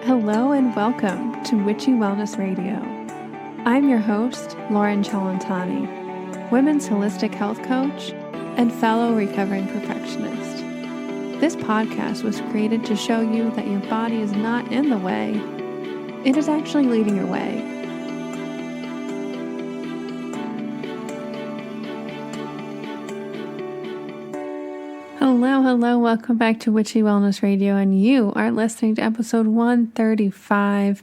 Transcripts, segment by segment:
Hello and welcome to Witchy Wellness Radio. I'm your host, Lauren Chalantani, women's holistic health coach and fellow recovering perfectionist. This podcast was created to show you that your body is not in the way, it is actually leading your way. Hello, welcome back to Witchy Wellness Radio, and you are listening to episode 135,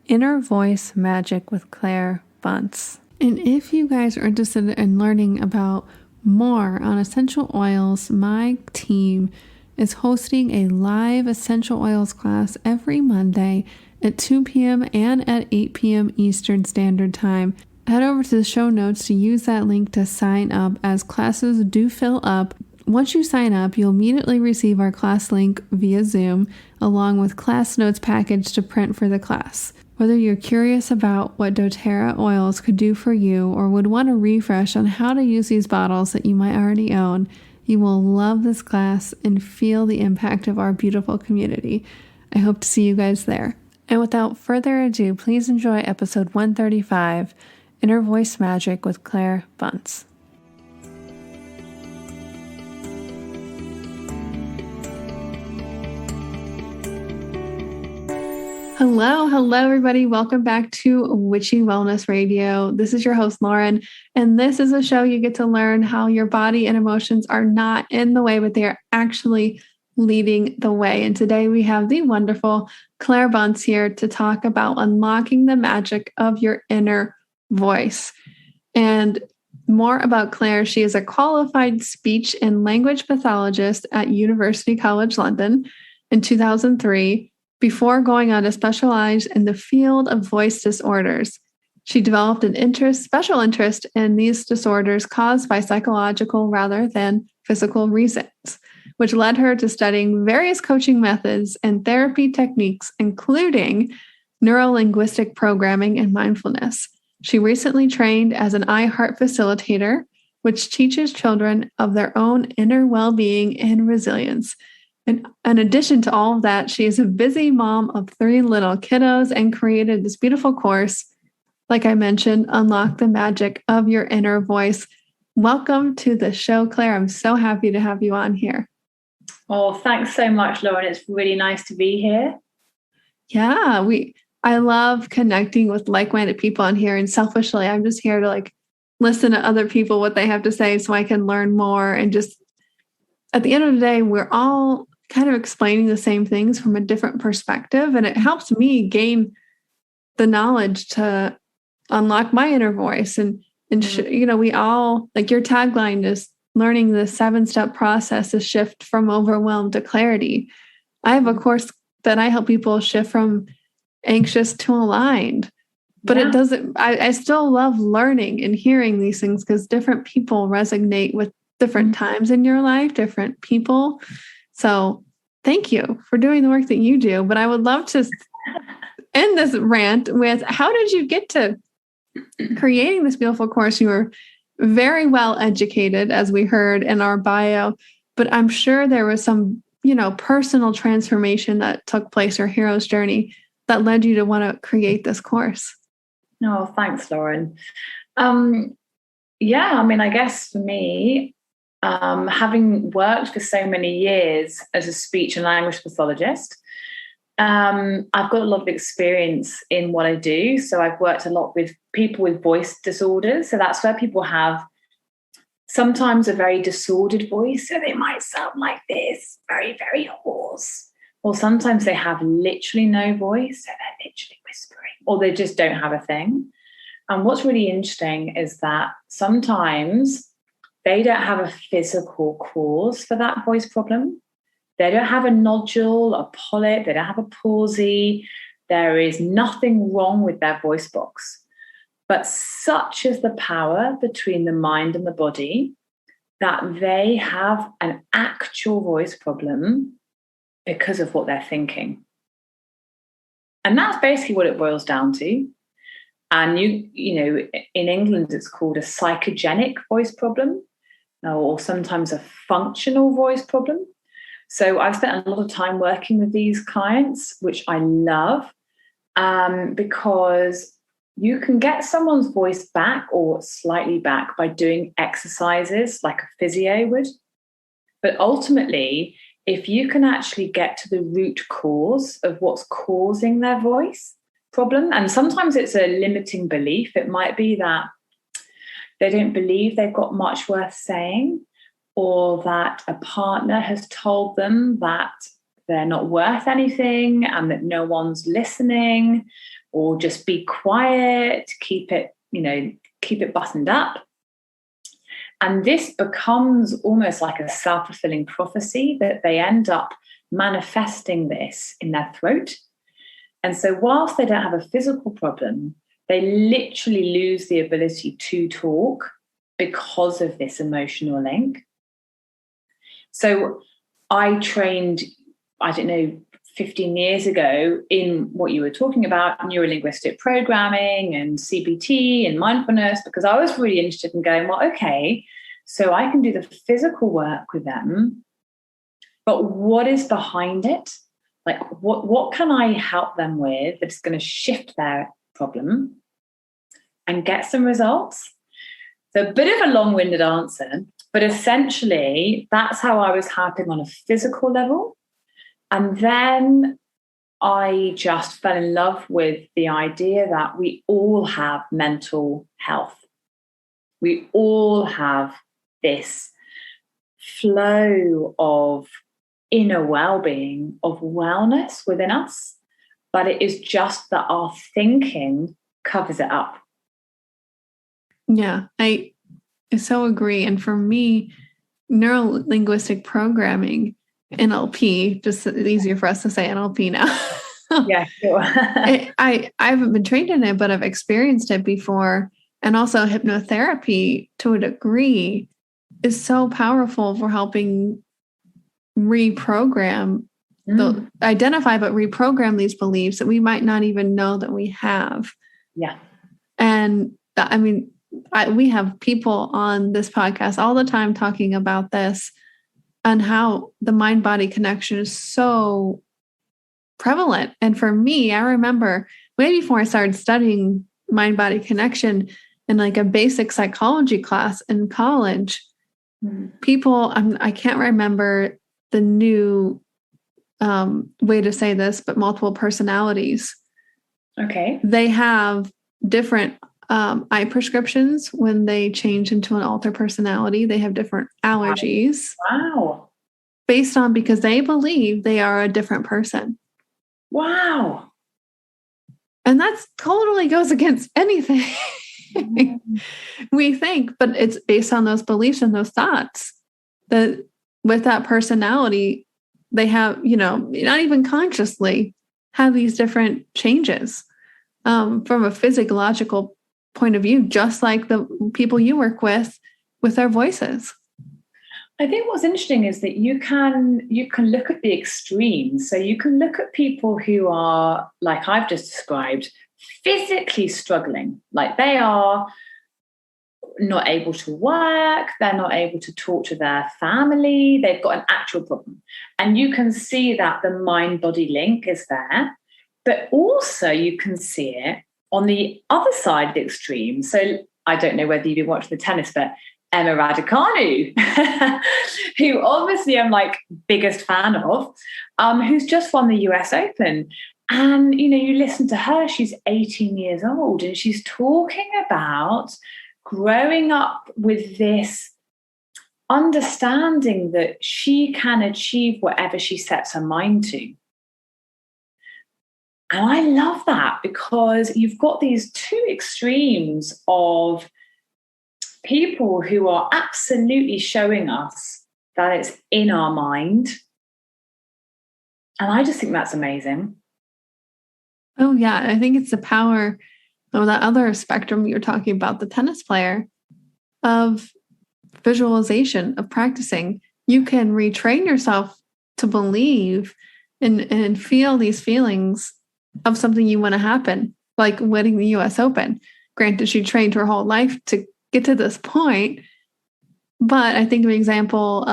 Inner Voice Magic with Claire Bunce. And if you guys are interested in learning about more on essential oils, my team is hosting a live essential oils class every Monday at 2 p.m. and at 8 p.m. Eastern Standard Time. Head over to the show notes to use that link to sign up, as classes do fill up. Once you sign up, you'll immediately receive our class link via Zoom, along with class notes package to print for the class. Whether you're curious about what doTERRA oils could do for you or would want a refresh on how to use these bottles that you might already own, you will love this class and feel the impact of our beautiful community. I hope to see you guys there. And without further ado, please enjoy episode 135, Inner Voice Magic with Claire Bunce. Hello, everybody. Welcome back to Witchy Wellness Radio. This is your host, Lauren, and this is a show you get to learn how your body and emotions are not in the way, but they are actually leading the way. And today we have the wonderful Claire Bunce here to talk about unlocking the magic of your inner voice. And more about Claire, she is a qualified speech and language pathologist at University College London in 2003. Before going on to specialize in the field of voice disorders. She developed an special interest in these disorders caused by psychological rather than physical reasons, which led her to studying various coaching methods and therapy techniques, including neuro-linguistic programming and mindfulness. She recently trained as an iheart facilitator, which teaches children of their own inner well-being and resilience. And in addition to all of that, she is a busy mom of 3 little kiddos and created this beautiful course, like I mentioned, Unlock the Magic of Your Inner Voice. Welcome to the show, Claire. I'm so happy to have you on here. Oh, thanks so much, Lauren. It's really nice to be here. Yeah, I love connecting with like-minded people on here, and selfishly, I'm just here to listen to other people, what they have to say, so I can learn more. And just at the end of the day, we're all kind of explaining the same things from a different perspective. And it helps me gain the knowledge to unlock my inner voice. And we all, like your tagline is learning the 7-step process to shift from overwhelmed to clarity. I have a course that I help people shift from anxious to aligned, but it doesn't, I still love learning and hearing these things because different people resonate with different times in your life, different people. So thank you for doing the work that you do. But I would love to end this rant with, how did you get to creating this beautiful course? You were very well educated, as we heard in our bio, but I'm sure there was some, personal transformation that took place, or hero's journey, that led you to want to create this course. No, thanks, Lauren. I guess for me, having worked for so many years as a speech and language pathologist, I've got a lot of experience in what I do. So I've worked a lot with people with voice disorders. So that's where people have sometimes a very disordered voice. So they might sound like this, very, very hoarse. Or sometimes they have literally no voice. So they're literally whispering, or they just don't have a thing. And what's really interesting is that sometimes they don't have a physical cause for that voice problem. They don't have a nodule, a polyp, they don't have a palsy. There is nothing wrong with their voice box. But such is the power between the mind and the body that they have an actual voice problem because of what they're thinking. And that's basically what it boils down to. And in England, it's called a psychogenic voice problem, or sometimes a functional voice problem. So I've spent a lot of time working with these clients, which I love, because you can get someone's voice back or slightly back by doing exercises like a physio would. But ultimately, if you can actually get to the root cause of what's causing their voice problem, and sometimes it's a limiting belief, it might be that they don't believe they've got much worth saying, or that a partner has told them that they're not worth anything and that no one's listening, or just be quiet, keep it buttoned up. And this becomes almost like a self-fulfilling prophecy that they end up manifesting this in their throat. And so whilst they don't have a physical problem, they literally lose the ability to talk because of this emotional link. So I trained, 15 years ago in what you were talking about, neuro-linguistic programming and CBT and mindfulness, because I was really interested in going, well, okay, so I can do the physical work with them, but what is behind it? Like, what can I help them with that's going to shift their problem and get some results? So a bit of a long-winded answer, but essentially that's how I was helping on a physical level. And then I just fell in love with the idea that we all have mental health. We all have this flow of inner well-being, of wellness within us, but it is just that our thinking covers it up. Yeah, I so agree. And for me, neuro-linguistic programming, NLP, just easier for us to say NLP now. Yeah, sure. I haven't been trained in it, but I've experienced it before. And also hypnotherapy, to a degree, is so powerful for helping reprogram, identify, but reprogram these beliefs that we might not even know that we have. Yeah. And I mean, we have people on this podcast all the time talking about this and how the mind-body connection is so prevalent. And for me, I remember way before I started studying mind-body connection in like a basic psychology class in college, people, I can't remember the new way to say this, but multiple personalities. Okay. They have different eye prescriptions when they change into an alter personality. They have different allergies. Wow. Based on, because they believe they are a different person. Wow. And that totally goes against anything we think, but it's based on those beliefs and those thoughts that with that personality, they have, not even consciously have these different changes from a physiological point of view, just like the people you work with their voices. I think what's interesting is that you can look at the extremes. So you can look at people who are, like I've just described, physically struggling, like they are not able to work, they're not able to talk to their family, they've got an actual problem. And you can see that the mind-body link is there, but also you can see it on the other side of the extreme. So I don't know whether you've been watching the tennis, but Emma Raducanu, who obviously I'm like biggest fan of, who's just won the US Open. And, you listen to her, she's 18 years old and she's talking about growing up with this understanding that she can achieve whatever she sets her mind to. And I love that because you've got these two extremes of people who are absolutely showing us that it's in our mind. And I just think that's amazing. Oh, yeah. I think it's the power of that other spectrum you're talking about, the tennis player, of visualization, of practicing. You can retrain yourself to believe and feel these feelings of something you want to happen, like winning the US Open. Granted, she trained her whole life to get to this point. But I think of an example,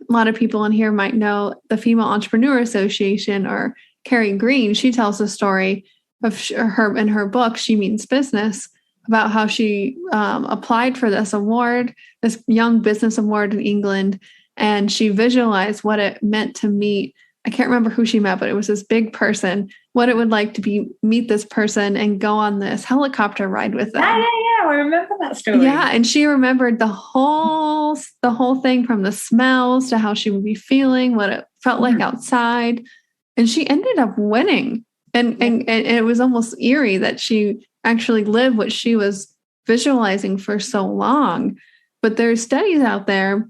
a lot of people in here might know the Female Entrepreneur Association or Carrie Green. She tells a story of her in her book, She Means Business, about how she applied for this award, this young business award in England, and she visualized what it meant to meet. I can't remember who she met, but it was this big person, what it would like to meet this person and go on this helicopter ride with them. Yeah. I remember that story. Yeah. And she remembered the whole thing, from the smells to how she would be feeling, what it felt like outside. And she ended up winning. And it was almost eerie that she actually lived what she was visualizing for so long. But there's studies out there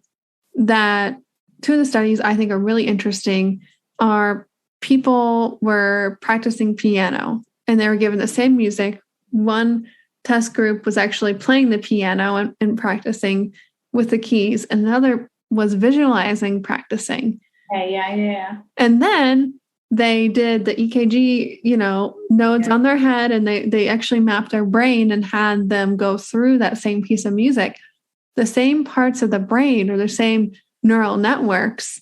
that, two of the studies I think are really interesting, are people were practicing piano and they were given the same music. One test group was actually playing the piano and practicing with the keys. Another was visualizing, practicing. Yeah. And then they did the EKG, nodes on their head, and they actually mapped their brain and had them go through that same piece of music. The same parts of the brain or the same neural networks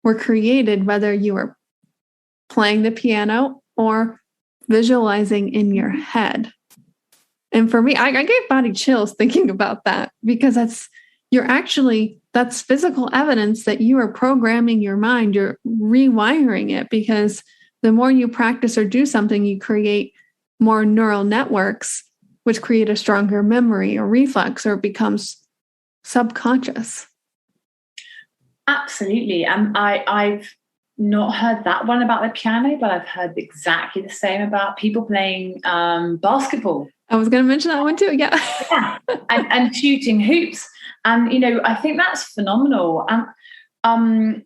were created whether you were playing the piano or visualizing in your head. And for me, I get body chills thinking about that, because that's physical evidence that you are programming your mind, you're rewiring it, because the more you practice or do something, you create more neural networks, which create a stronger memory or reflex, or it becomes subconscious. Absolutely. I've not heard that one about the piano, but I've heard exactly the same about people playing basketball. I was going to mention that one too. Yeah. and shooting hoops. And, I think that's phenomenal. And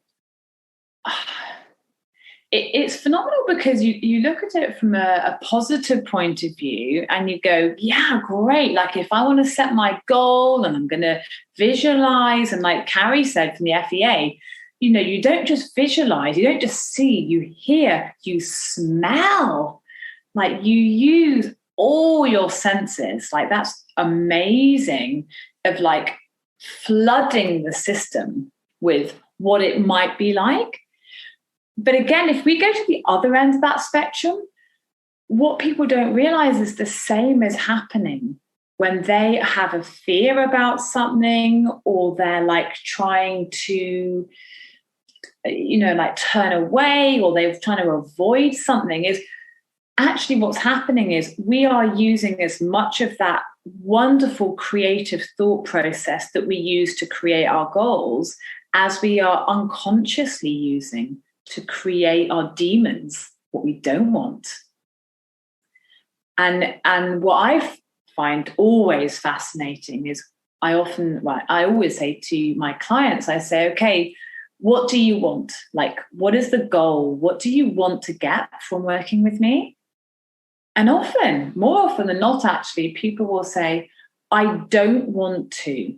it's phenomenal because you look at it from a positive point of view and you go, yeah, great. Like, if I want to set my goal and I'm going to visualize, and like Carrie said from the FEA, you don't just visualize, you don't just see, you hear, you smell, like you use all your senses. Like, that's amazing, of like flooding the system with what it might be like. But again, if we go to the other end of that spectrum, what people don't realize is the same is happening when they have a fear about something, or they're like trying to, like turn away, or they're trying to avoid something. Is actually what's happening is we are using as much of that wonderful creative thought process that we use to create our goals as we are unconsciously using to create our demons, what we don't want. And what I find always fascinating is I always say to my clients, I say, okay, what do you want? Like, what is the goal? What do you want to get from working with me? And often, more often than not, actually, people will say, I don't want to.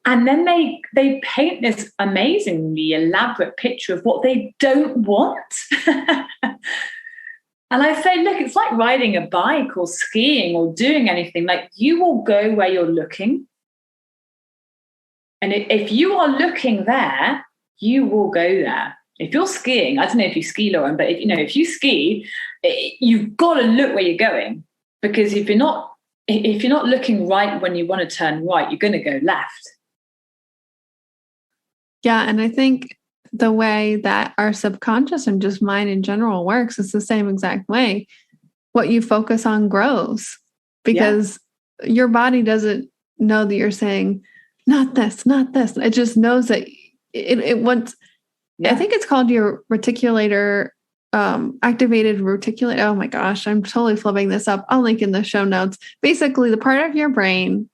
And then they paint this amazingly elaborate picture of what they don't want. And I say, look, it's like riding a bike or skiing or doing anything. Like, you will go where you're looking. And if you are looking there, you will go there. If you're skiing, I don't know if you ski, Lauren, but if you ski, you've got to look where you're going. Because if you're not looking right when you want to turn right, you're going to go left. Yeah. And I think the way that our subconscious and just mind in general works is the same exact way. What you focus on grows, because your body doesn't know that you're saying, not this, not this. It just knows that it wants, I think it's called your reticulator, activated reticulate. Oh my gosh, I'm totally flipping this up. I'll link in the show notes. Basically, the part of your brain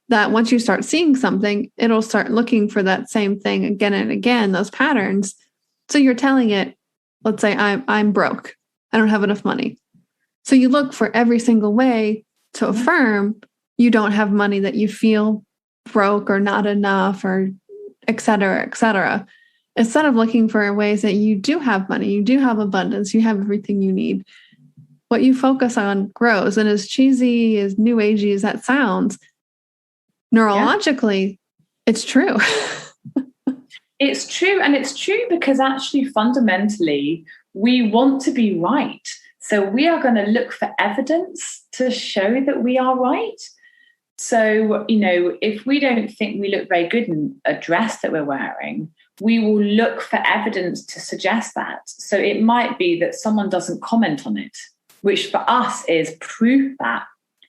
that once you start seeing something, it'll start looking for that same thing again and again, those patterns. So you're telling it, let's say I'm broke. I don't have enough money. So you look for every single way to affirm you don't have money, that you feel broke or not enough, or et cetera, instead of looking for ways that you do have money, you do have abundance, you have everything you need. What you focus on grows. And as cheesy, as new agey as that sounds, neurologically, it's true. It's true. And it's true because actually fundamentally we want to be right. So we are going to look for evidence to show that we are right. So, if we don't think we look very good in a dress that we're wearing, we will look for evidence to suggest that. So it might be that someone doesn't comment on it, which for us is proof that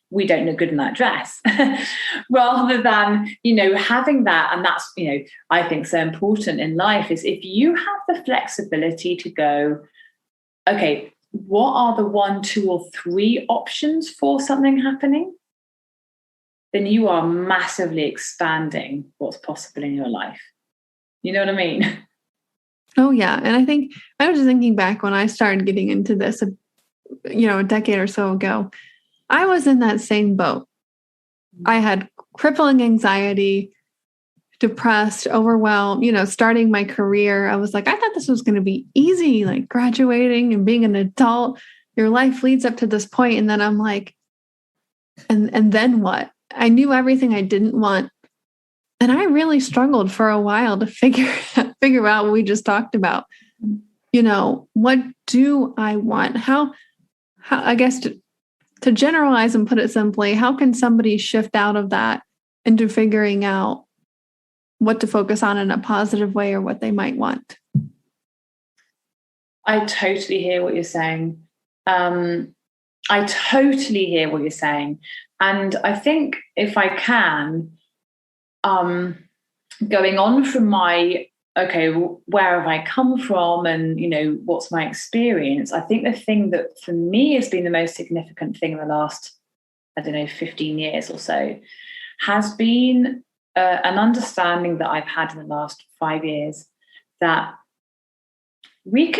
we don't look good in that dress, rather than, having that. And that's, I think so important in life is if you have the flexibility to go, okay, what are the 1, 2, or 3 options for something happening? Then you are massively expanding what's possible in your life. You know what I mean? Oh, yeah. And I think I was just thinking back when I started getting into this, a decade or so ago, I was in that same boat. I had crippling anxiety, depressed, overwhelmed, starting my career. I was like, I thought this was going to be easy, like graduating and being an adult. Your life leads up to this point. And then I'm like, and then what? I knew everything I didn't want. And I really struggled for a while to figure out what we just talked about. What do I want? How I guess to generalize and put it simply, how can somebody shift out of that into figuring out what to focus on in a positive way or what they might want? I totally hear what you're saying. And I think if I can, going on from my, okay, where have I come from and, what's my experience? I think the thing that for me has been the most significant thing in the last, 15 years or so has been an understanding that I've had in the last 5 years that we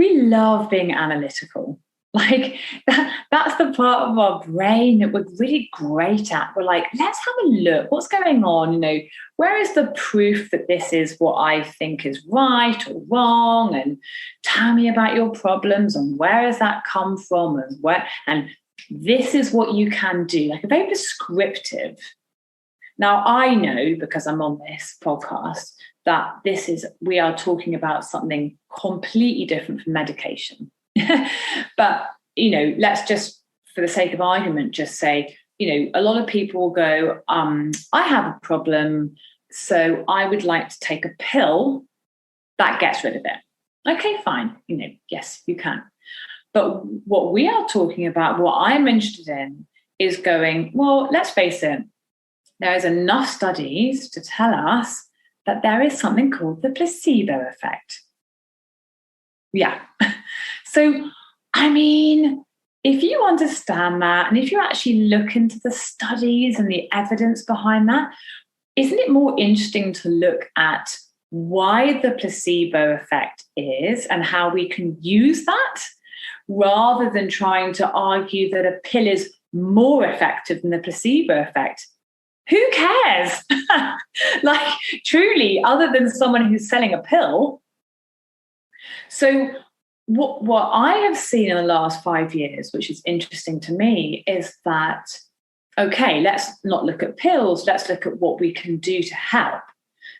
love being analytical. Like that's the part of our brain that we're really great at. We're like, let's have a look. What's going on? Where is the proof that this is what I think is right or wrong? And tell me about your problems and where has that come from and this is what you can do. Like a very prescriptive. Now I know because I'm on this podcast that we are talking about something completely different from medication. But, let's just, for the sake of argument, just say, a lot of people will go, I have a problem, so I would like to take a pill that gets rid of it. Okay, fine. Yes, you can. But what we are talking about, what I'm interested in is going, well, let's face it, there is enough studies to tell us that there is something called the placebo effect. Yeah. So, if you understand that, and if you actually look into the studies and the evidence behind that, isn't it more interesting to look at why the placebo effect is and how we can use that rather than trying to argue that a pill is more effective than the placebo effect? Who cares? Like, truly, other than someone who's selling a pill. So what I have seen in the last 5 years, which is interesting to me, is that, okay, let's not look at pills. Let's look at what we can do to help.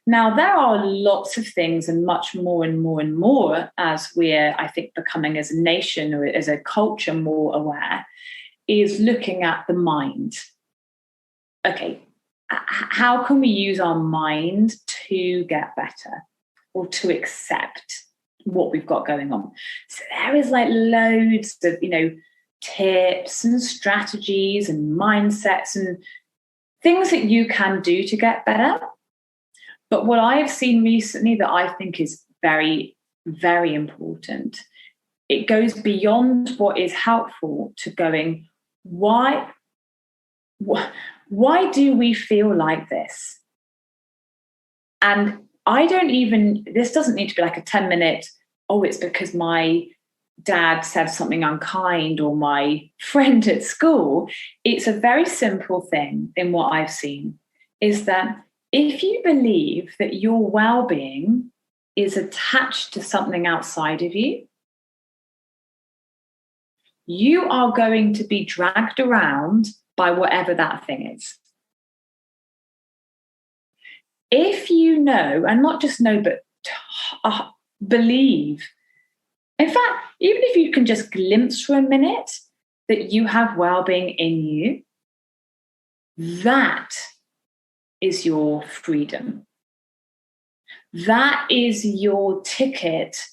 Now, there are lots of things and much more and more and more as we're, I think, becoming as a nation or as a culture more aware, is looking at the mind. Okay, how can we use our mind to get better or to accept what we've got going on? So there is like loads of, tips and strategies and mindsets and things that you can do to get better. But what I have seen recently that I think is very, very important, it goes beyond what is helpful to going, why do we feel like this? And this doesn't need to be like a 10-minute, it's because my dad said something unkind or my friend at school. It's a very simple thing in what I've seen, is that if you believe that your well-being is attached to something outside of you, you are going to be dragged around by whatever that thing is. if you know, and not just know, but believe, in fact, even if you can just glimpse for a minute that you have well-being in you, that is your freedom. That is your ticket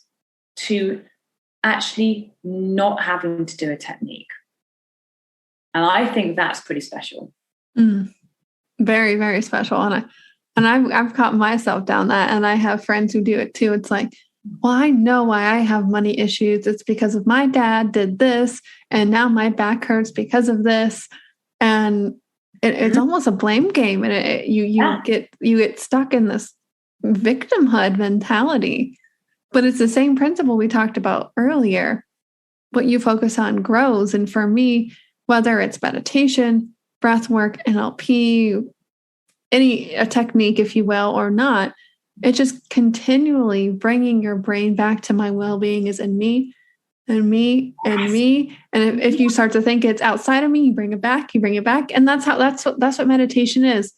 to actually not having to do a technique. And I think that's pretty special. Very, very special. And I've caught myself down that, and I have friends who do it too. It's like, well, I know why I have money issues. It's because of my dad did this, and now my back hurts because of this. And it's almost a blame game, and you get stuck in this victimhood mentality. But it's the same principle we talked about earlier. What you focus on grows. And for me, whether it's meditation, breath work, NLP, a technique, if you will, or not, it's just continually bringing your brain back to my well-being is in me and me and me. And if you start to think it's outside of me, you bring it back. And that's what meditation is.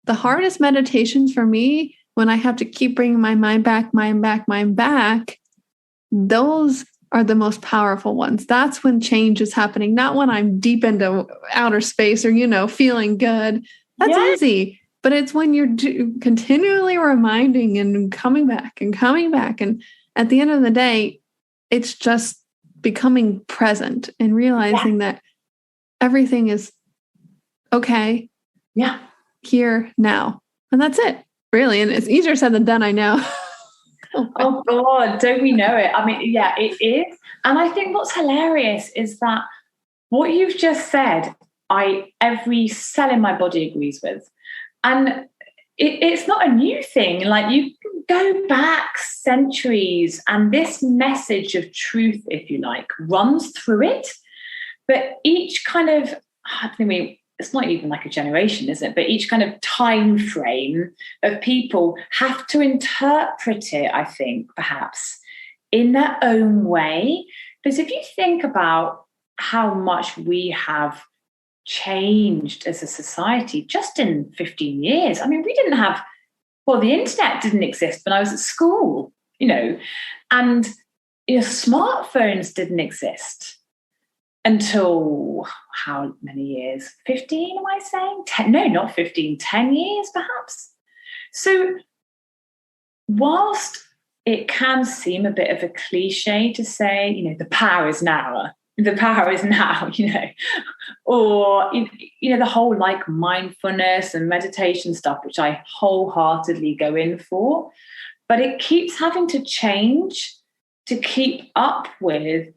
The hardest meditations for me, when I have to keep bringing my mind back, those are the most powerful ones. That's when change is happening, not when I'm deep into outer space or, feeling good. That's easy. But it's when you're continually reminding and coming back. And at the end of the day, it's just becoming present and realizing that everything is okay. Yeah. Here now. And that's it. Really. And it's easier said than done, I know. Oh God, don't we know it? I mean, yeah, it is. And I think what's hilarious is that what you've just said, every cell in my body agrees with. And it's not a new thing. Like, you can go back centuries and this message of truth, if you like, runs through it. But each kind of, it's not even like a generation, is it? But each kind of time frame of people have to interpret it, I think, perhaps in their own way. Because if you think about how much we have changed as a society just in 15 years. I mean, we didn't have, the internet didn't exist when I was at school, and smartphones didn't exist until how many years? 15, am I saying? 10? No, not 15, 10 years perhaps. So whilst it can seem a bit of a cliche to say, the power is now, or, the whole like mindfulness and meditation stuff, which I wholeheartedly go in for, but it keeps having to change to keep up with,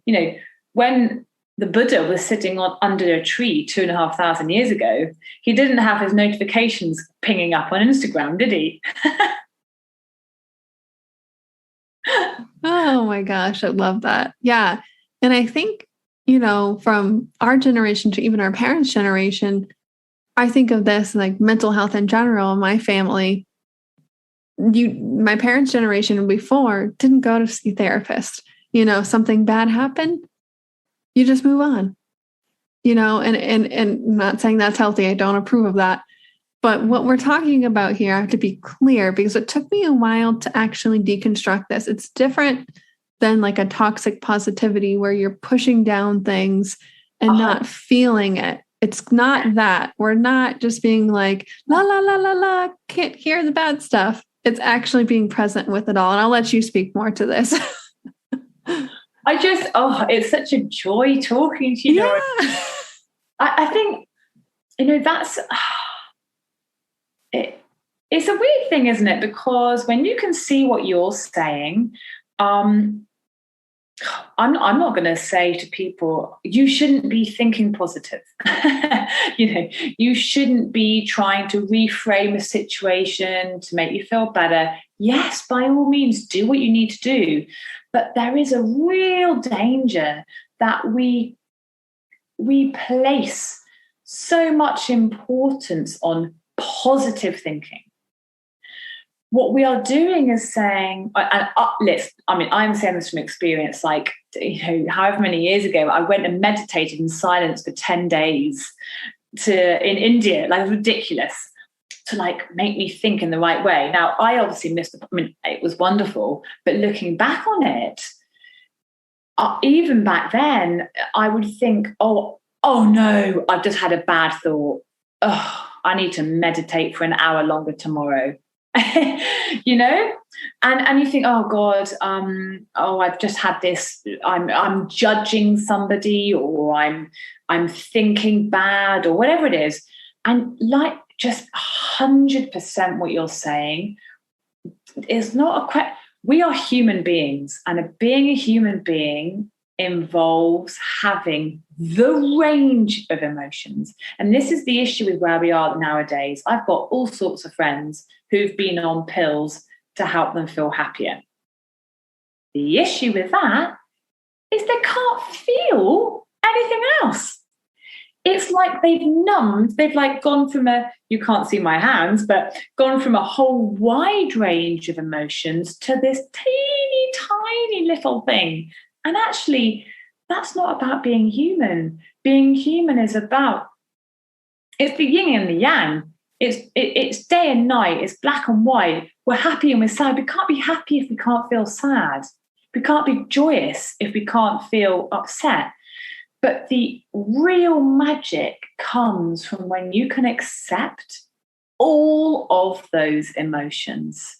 when the Buddha was sitting under a tree 2,500 years ago, he didn't have his notifications pinging up on Instagram, did he? Oh my gosh, I love that. Yeah. And I think, from our generation to even our parents' generation, I think of this like mental health in general in my family. My parents' generation before didn't go to see therapists. Something bad happened, you just move on. And I'm not saying that's healthy. I don't approve of that. But what we're talking about here, I have to be clear, because it took me a while to actually deconstruct this. It's different than like a toxic positivity where you're pushing down things and not feeling it. It's not that. We're not just being like, la, la, la, la, la, can't hear the bad stuff. It's actually being present with it all. And I'll let you speak more to this. It's such a joy talking to you. Yeah. I think, that's, it's a weird thing, isn't it? Because when you can see what you're saying, I'm not going to say to people, you shouldn't be thinking positive. You shouldn't be trying to reframe a situation to make you feel better. Yes, by all means, do what you need to do. But there is a real danger that we place so much importance on positive thinking. What we are doing is saying, and uplift. I mean, I'm saying this from experience. Like, however many years ago, I went and meditated in silence for 10 days in India. Like, ridiculous. to like make me think in the right way. Now, I obviously missed it was wonderful, but looking back on it, even back then, I would think, oh no, I've just had a bad thought. Oh, I need to meditate for an hour longer tomorrow. You know, and you think, oh God, I've just had this. I'm judging somebody, or I'm thinking bad, or whatever it is, and like just 100% what you're saying is not a. We are human beings, and being a human being involves having the range of emotions. And this is the issue with where we are nowadays. I've got all sorts of friends who've been on pills to help them feel happier. The issue with that is they can't feel anything else. It's like they've numbed, they've like gone from you can't see my hands, but gone from a whole wide range of emotions to this teeny tiny little thing. And actually, that's not about being human. Being human is about, it's the yin and the yang. It's day and night. It's black and white. We're happy and we're sad. We can't be happy if we can't feel sad. We can't be joyous if we can't feel upset. But the real magic comes from when you can accept all of those emotions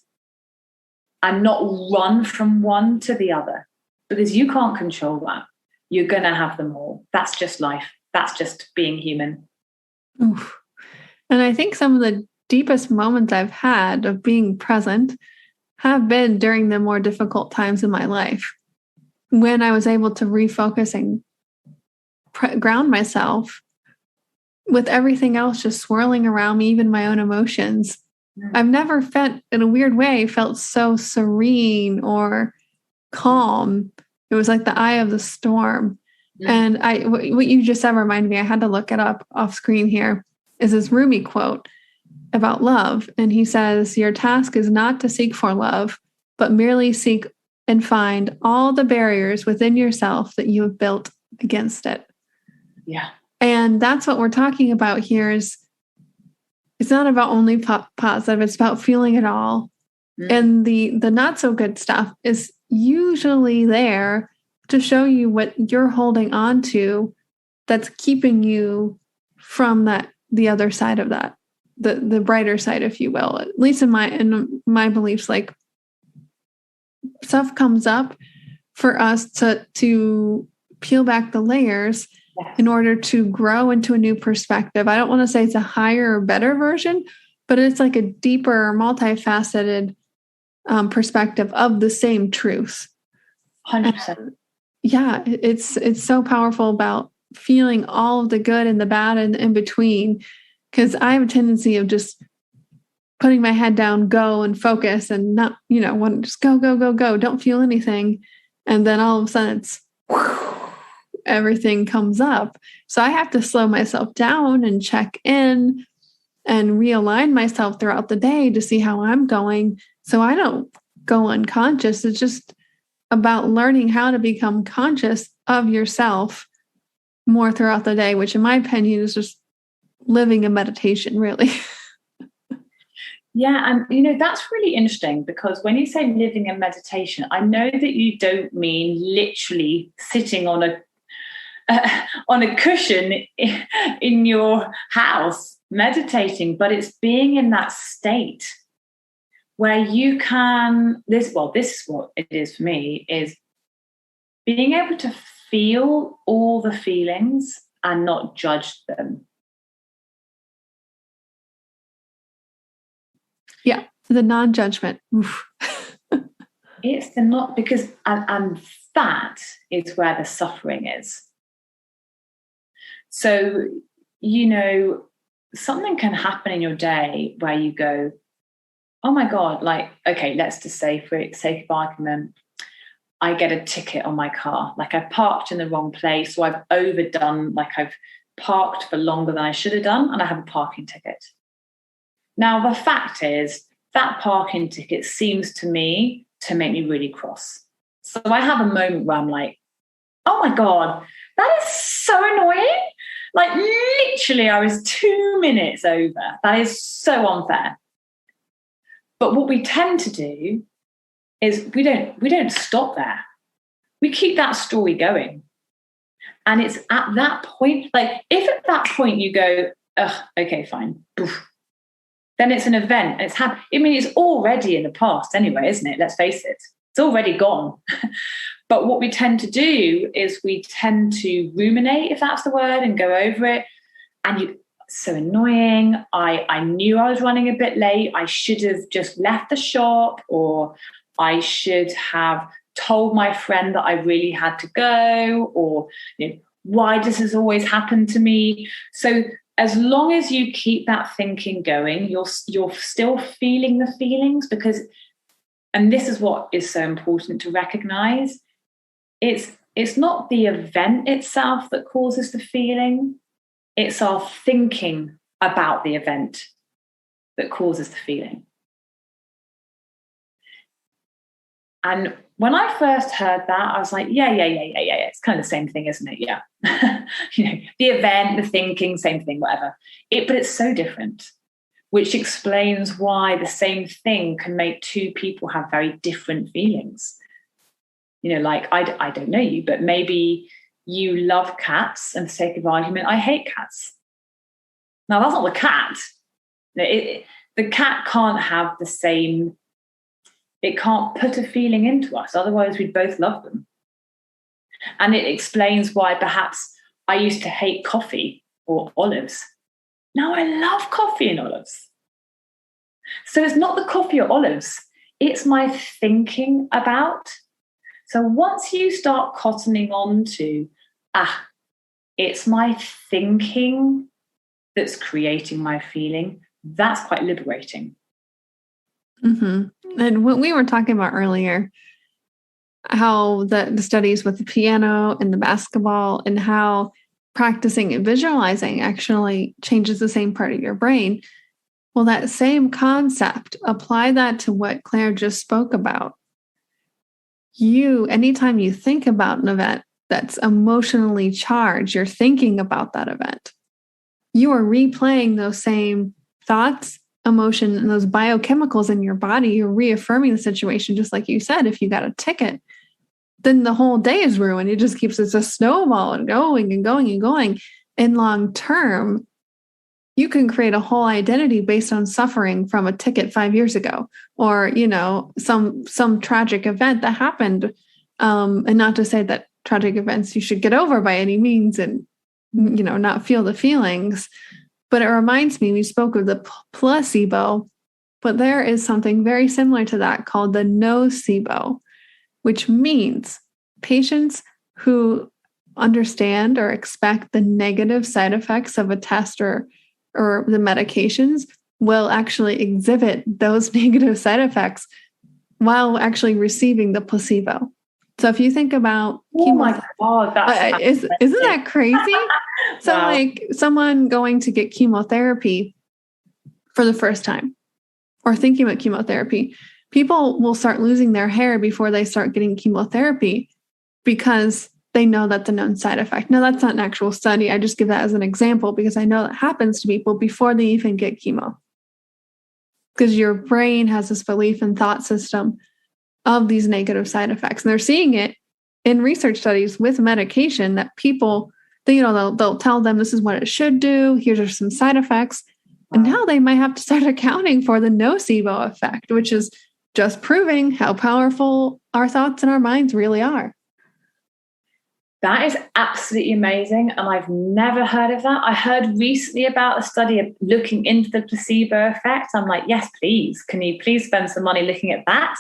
and not run from one to the other, because you can't control that. You're going to have them all. That's just life. That's just being human. Oof. And I think some of the deepest moments I've had of being present have been during the more difficult times in my life, when I was able to refocus and ground myself with everything else just swirling around me, even my own emotions. I've never felt, in a weird way, felt so serene or calm. It was like the eye of the storm. And what you just said reminded me, I had to look it up off screen here, is this Rumi quote about love. And he says, your task is not to seek for love, but merely seek and find all the barriers within yourself that you have built against it. Yeah. And that's what we're talking about here. Is it's not about only positive, it's about feeling it all. And the not so good stuff is usually there to show you what you're holding on to that's keeping you from the other side of that, the brighter side, if you will. At least in my beliefs, like, stuff comes up for us to peel back the layers in order to grow into a new perspective. I don't want to say it's a higher or better version, but it's like a deeper, multifaceted perspective of the same truth. 100%. Yeah, it's so powerful about feeling all of the good and the bad and in between, because I have a tendency of just putting my head down, go and focus, and not, want to just go, don't feel anything. And then all of a sudden it's everything comes up. So I have to slow myself down and check in and realign myself throughout the day to see how I'm going, so I don't go unconscious. It's just about learning how to become conscious of yourself more throughout the day, which in my opinion is just living a meditation, really. Yeah, and that's really interesting, because when you say living in meditation, I know that you don't mean literally sitting on a cushion in your house meditating, but it's being in that state where you can, this is what it is for me, is being able to feel all the feelings and not judge them. Yeah, the non-judgment. It's the not, because, and that is where the suffering is. So, something can happen in your day where you go, oh my God, like, okay, let's just say, for sake of argument, I get a ticket on my car. Like, I parked in the wrong place, so I've overdone, like I've parked for longer than I should have done, and I have a parking ticket. Now, the fact is, that parking ticket seems to me to make me really cross. So I have a moment where I'm like, oh my God, that is so annoying. Like literally, I was 2 minutes over. That is so unfair. But what we tend to do is we don't stop there. We keep that story going. And it's at that point, like if at that point you go, ugh, okay, fine, poof, then it's an event. And it's happened. I mean, it's already in the past anyway, isn't it? Let's face it. It's already gone. But what we tend to do is we tend to ruminate, if that's the word, and go over it. And so annoying. I knew I was running a bit late. I should have just left the shop, or I should have told my friend that I really had to go, or why does this always happen to me? So as long as you keep that thinking going, you're still feeling the feelings, because, and this is what is so important to recognize, it's not the event itself that causes the feeling, it's our thinking about the event that causes the feeling. And when I first heard that, I was like, yeah. It's kind of the same thing, isn't it? Yeah. The event, the thinking, same thing, whatever. But it's so different, which explains why the same thing can make two people have very different feelings. Like I don't know you, but maybe you love cats, and for the sake of argument, I hate cats. Now, that's not the cat. The cat can't have the same. It can't put a feeling into us, otherwise we'd both love them. And it explains why perhaps I used to hate coffee or olives. Now I love coffee and olives. So it's not the coffee or olives, it's my thinking about. So once you start cottoning on to, it's my thinking that's creating my feeling, that's quite liberating. Mm-hmm. And what we were talking about earlier, how the studies with the piano and the basketball, and how practicing and visualizing actually changes the same part of your brain. Well, that same concept, apply that to what Claire just spoke about. Anytime you think about an event that's emotionally charged, you're thinking about that event. You are replaying those same thoughts, emotion, and those biochemicals in your body. You're reaffirming the situation, just like you said. If you got a ticket, then the whole day is ruined. It just keeps it's a snowball and going and going and going. And long term, you can create a whole identity based on suffering from a ticket 5 years ago, or some tragic event that happened. And not to say that tragic events you should get over by any means, and not feel the feelings. But it reminds me, we spoke of the placebo, but there is something very similar to that called the nocebo, which means patients who understand or expect the negative side effects of a test or the medications will actually exhibit those negative side effects while actually receiving the placebo. So if you think about my God, isn't that crazy? So wow. Like someone going to get chemotherapy for the first time, or thinking about chemotherapy, people will start losing their hair before they start getting chemotherapy because they know that's a known side effect. Now, that's not an actual study. I just give that as an example because I know that happens to people before they even get chemo. Because your brain has this belief and thought system of these negative side effects. And they're seeing it in research studies with medication that people, they'll tell them this is what it should do. Here are some side effects. And now they might have to start accounting for the nocebo effect, which is just proving how powerful our thoughts and our minds really are. That is absolutely amazing. And I've never heard of that. I heard recently about a study of looking into the placebo effect. I'm like, yes, please. Can you please spend some money looking at that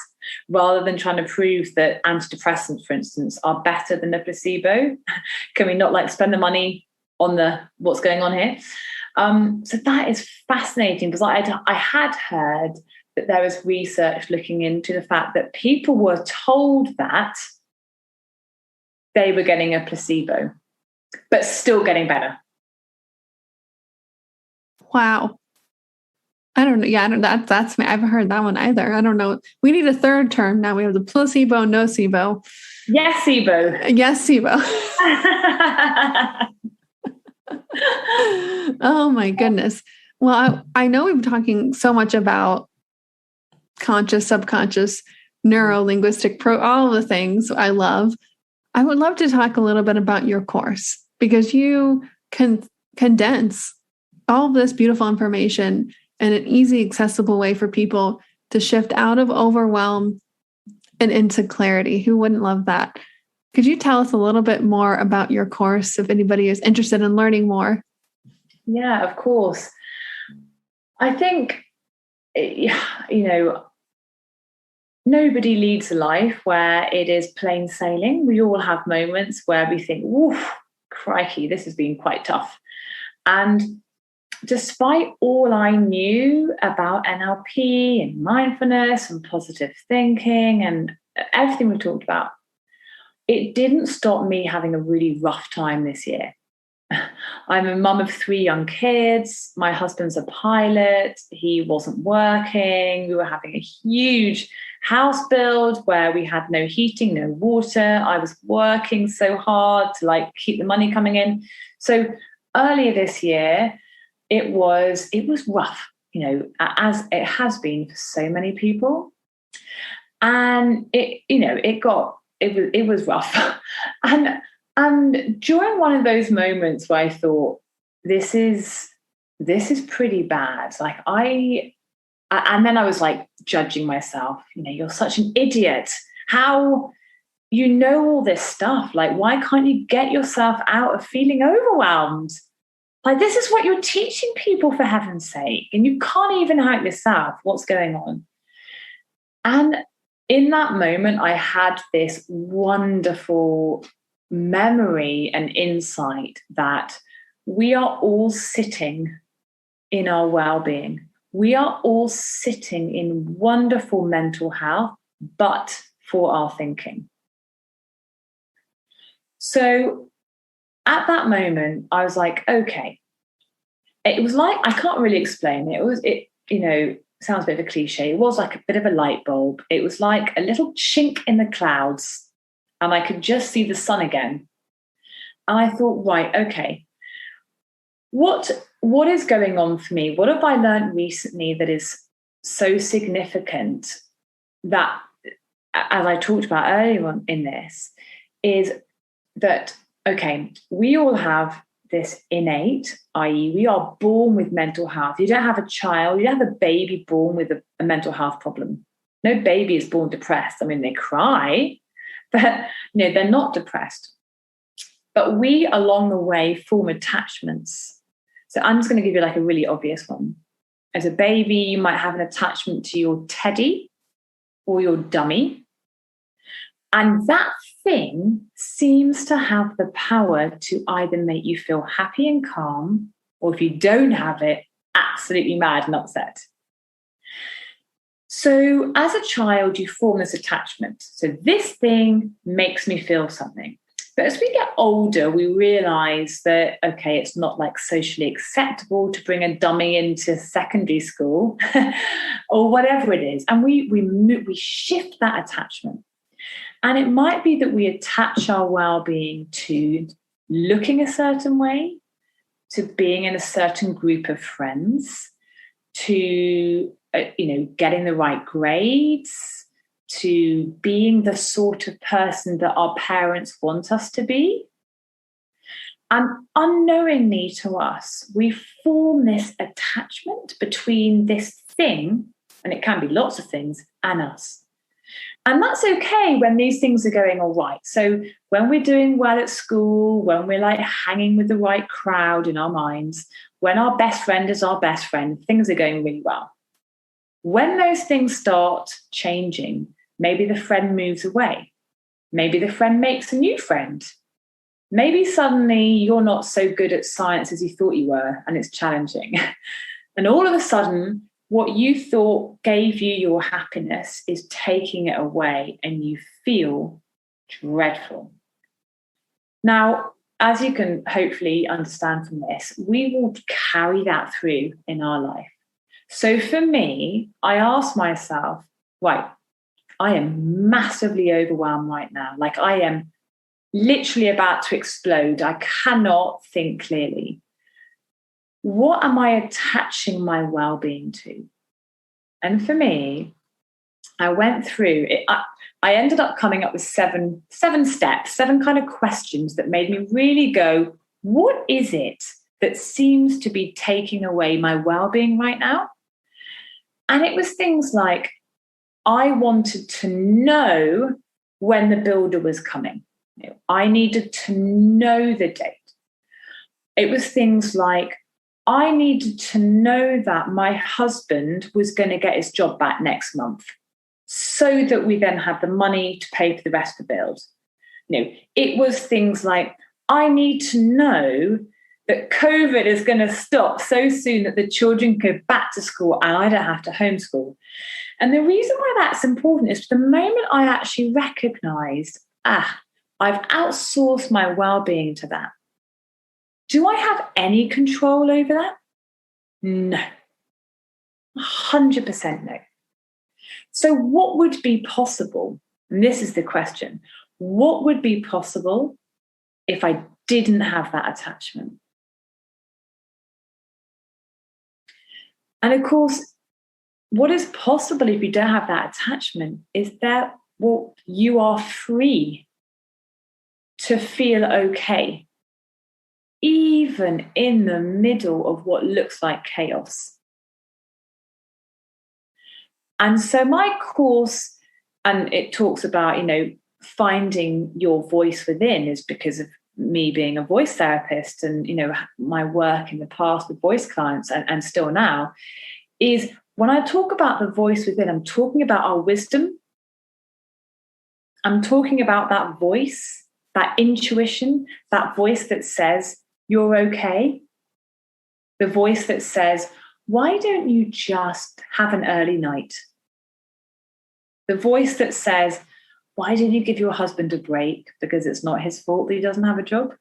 rather than trying to prove that antidepressants, for instance, are better than the placebo? Can we not spend the money on what's going on here? So that is fascinating, because I had heard that there was research looking into the fact that people were told that they were getting a placebo, but still getting better. Wow. I don't know. Yeah, I don't. That's me. I haven't heard that one either. I don't know. We need a third term now. We have the placebo, nocebo. Yes-ebo. Yes-ebo. Oh my goodness. Well, I know we've been talking so much about conscious, subconscious, neuro, linguistic, all the things I love. I would love to talk a little bit about your course, because you can condense all of this beautiful information in an easy, accessible way for people to shift out of overwhelm and into clarity. Who wouldn't love that? Could you tell us a little bit more about your course if anybody is interested in learning more? Yeah, of course. I think, nobody leads a life where it is plain sailing. We all have moments where we think, woof, crikey, this has been quite tough. And despite all I knew about NLP and mindfulness and positive thinking and everything we talked about, it didn't stop me having a really rough time this year. I'm a mum of 3 young kids. My husband's a pilot. He wasn't working. We were having a huge house build where we had no heating, no water. I was working so hard to keep the money coming in. So earlier this year, it was rough, as it has been for so many people. And it was rough. And during one of those moments where I thought, this is pretty bad. And then I was judging myself, you're such an idiot. How you know all this stuff? Why can't you get yourself out of feeling overwhelmed? This is what you're teaching people, for heaven's sake. And you can't even help yourself. What's going on? And in that moment, I had this wonderful memory and insight that we are all sitting in our well-being. We are all sitting in wonderful mental health, but for our thinking. So at that moment, I was like, okay. It was I can't really explain it. It sounds a bit of a cliche. It was like a bit of a light bulb. It was like a little chink in the clouds, and I could just see the sun again. And I thought, right, okay, what is going on for me? What have I learned recently that is so significant that, as I talked about earlier on in this, is that, okay, we all have this innate, i.e. we are born with mental health. You don't have a child, you don't have a baby born with a mental health problem. No baby is born depressed. I mean, they cry, but they're not depressed. But we, along the way, form attachments. So I'm just going to give you a really obvious one. As a baby, you might have an attachment to your teddy or your dummy. And that thing seems to have the power to either make you feel happy and calm, or if you don't have it, absolutely mad and upset. So as a child, you form this attachment. So this thing makes me feel something. But as we get older, we realize that, okay, it's not socially acceptable to bring a dummy into secondary school or whatever it is. And we shift that attachment. And it might be that we attach our well-being to looking a certain way, to being in a certain group of friends, to getting the right grades, to being the sort of person that our parents want us to be. And unknowingly to us, we form this attachment between this thing, and it can be lots of things, and us. And that's okay when these things are going all right. So when we're doing well at school, when we're hanging with the right crowd in our minds, when our best friend is our best friend, things are going really well. When those things start changing, maybe the friend moves away. Maybe the friend makes a new friend. Maybe suddenly you're not so good at science as you thought you were, and it's challenging. And all of a sudden, what you thought gave you your happiness is taking it away, and you feel dreadful. Now, as you can hopefully understand from this, we will carry that through in our life. So for me, I asked myself, right, I am massively overwhelmed right now. I am literally about to explode. I cannot think clearly. what am I attaching my well-being to? And for me, I went through it. I ended up coming up with seven steps, 7 kind of questions that made me really go, what is it that seems to be taking away my well-being right now? And it was things like, I wanted to know when the builder was coming. I needed to know the date. It was things like, I needed to know that my husband was going to get his job back next month so that we then had the money to pay for the rest of the bills. It was things like, I need to know that COVID is going to stop so soon that the children go back to school and I don't have to homeschool. And the reason why that's important is the moment I actually recognized, I've outsourced my well-being to that. Do I have any control over that? No. 100% no. So what would be possible? And this is the question. What would be possible if I didn't have that attachment? And of course, what is possible if you don't have that attachment is that, well, you are free to feel okay, even in the middle of what looks like chaos. And so my course, and it talks about, finding your voice within, is because of me being a voice therapist and, my work in the past with voice clients and still now, is when I talk about the voice within, I'm talking about our wisdom. I'm talking about that voice, that intuition, that voice that says, you're okay. The voice that says, why don't you just have an early night? The voice that says, why didn't you give your husband a break? Because it's not his fault that he doesn't have a job.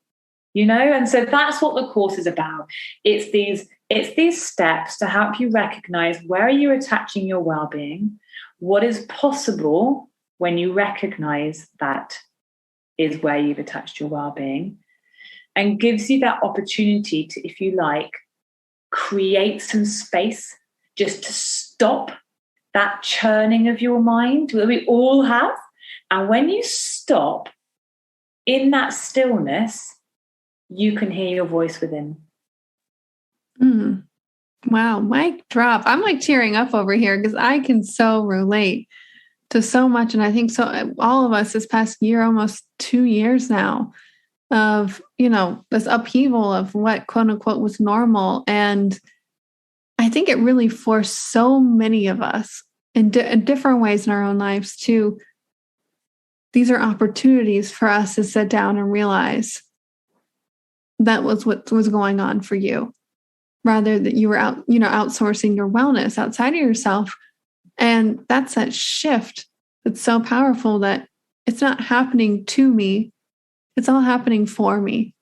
And so that's what the course is about. It's these steps to help you recognize, where are you attaching your well-being? What is possible when you recognize that is where you've attached your well-being, and gives you that opportunity to, if you like, create some space just to stop that churning of your mind that we all have. And when you stop in that stillness, you can hear your voice within. Wow, mic drop. I'm like tearing up over here because I can so relate to so much. And I think so all of us this past year, almost 2 years now, of, this upheaval of what quote unquote was normal. And I think it really forced so many of us in different ways in our own lives to, these are opportunities for us to sit down and realize that was what was going on for you, rather that you were outsourcing your wellness outside of yourself. And that's that shift that's so powerful, that it's not happening to me, it's all happening for me.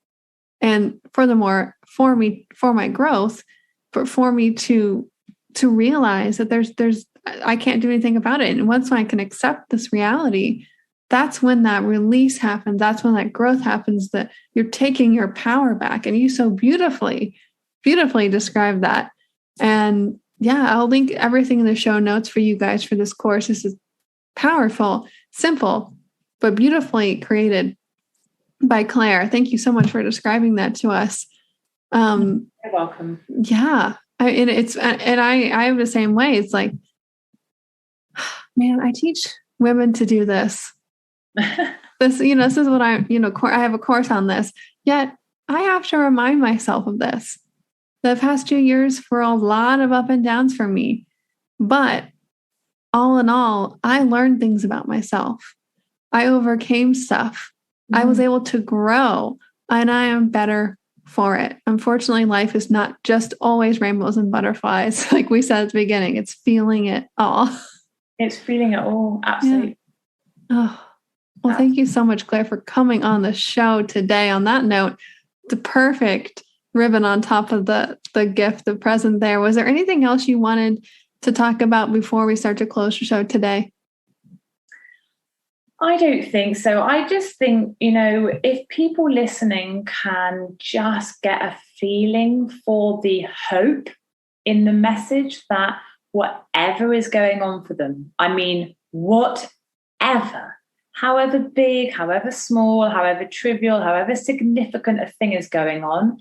And furthermore, for me, for my growth, but for me to realize that there's I can't do anything about it. And once I can accept this reality, that's when that release happens. That's when that growth happens, that you're taking your power back. And you so beautifully describe that. And yeah, I'll link everything in the show notes for you guys for this course. This is powerful, simple, but beautifully created by Claire. Thank you so much for describing that to us. You're welcome. Yeah. I have the same way. It's like, man, I teach women to do this. This is what I have a course on this. Yet I have to remind myself of this. The past 2 years were a lot of up and downs for me. But all in all, I learned things about myself. I overcame stuff. Mm-hmm. I was able to grow, and I am better for it. Unfortunately, life is not just always rainbows and butterflies. Like we said at the beginning, it's feeling it all. It's feeling it all. Absolutely. Yeah. Oh, well, thank you so much, Claire, for coming on the show today. On that note, the perfect ribbon on top of the gift, the present there. Was there anything else you wanted to talk about before we start to close the show today? I don't think so. I just think, if people listening can just get a feeling for the hope in the message that whatever is going on for them, I mean, whatever, however big, however small, however trivial, however significant a thing is going on,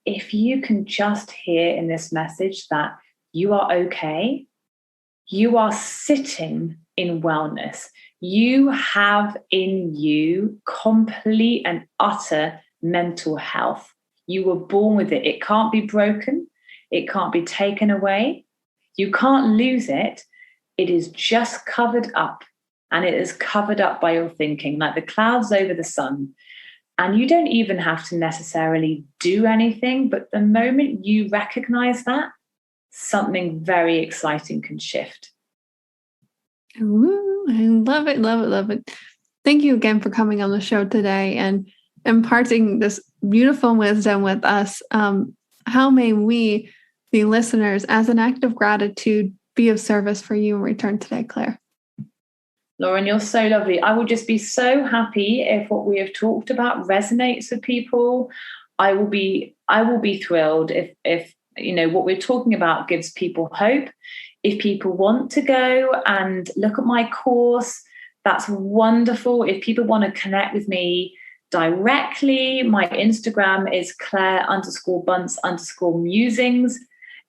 if you can just hear in this message that you are okay, you are sitting in wellness, you have in you complete and utter mental health. You were born with it. It can't be broken. It can't be taken away. You can't lose it. It is just covered up, and it is covered up by your thinking, like the clouds over the sun. And you don't even have to necessarily do anything, but the moment you recognize that, something very exciting can shift. Ooh, I love it, love it, love it. Thank you again for coming on the show today and imparting this beautiful wisdom with us. How may we, the listeners, as an act of gratitude, be of service for you in return today, Claire? Lauren, you're so lovely. I would just be so happy if what we have talked about resonates with people. I will be thrilled if what we're talking about gives people hope. If people want to go and look at my course, that's wonderful. If people want to connect with me directly, my Instagram is Claire_Bunce_musings.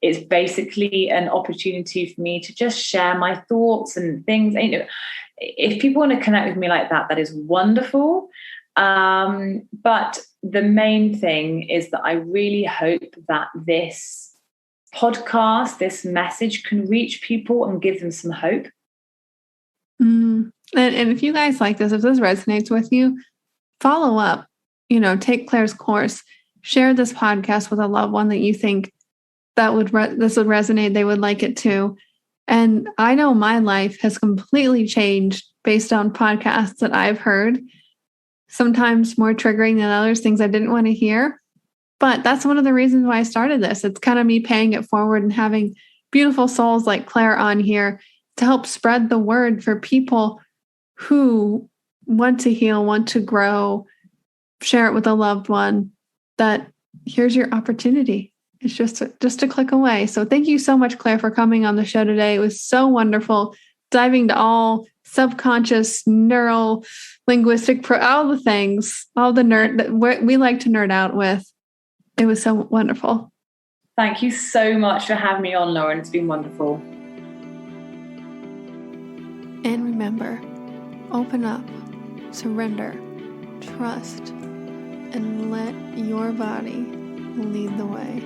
It's basically an opportunity for me to just share my thoughts and things. If people want to connect with me like that, that is wonderful. But the main thing is that I really hope that this podcast, this message can reach people and give them some hope. And if you guys like this, if this resonates with you, follow up, take Claire's course, share this podcast with a loved one that you think that this would resonate. They would like it too. And I know my life has completely changed based on podcasts that I've heard, sometimes more triggering than others, things I didn't want to hear. But that's one of the reasons why I started this. It's kind of me paying it forward and having beautiful souls like Claire on here to help spread the word for people who want to heal, want to grow, share it with a loved one, that here's your opportunity. It's just a click away. So thank you so much, Claire, for coming on the show today. It was so wonderful diving to all subconscious, neuro, linguistic, all the things, all the nerd that we like to nerd out with. It was so wonderful. Thank you so much for having me on, Lauren. It's been wonderful. And remember, open up, surrender, trust, and let your body lead the way.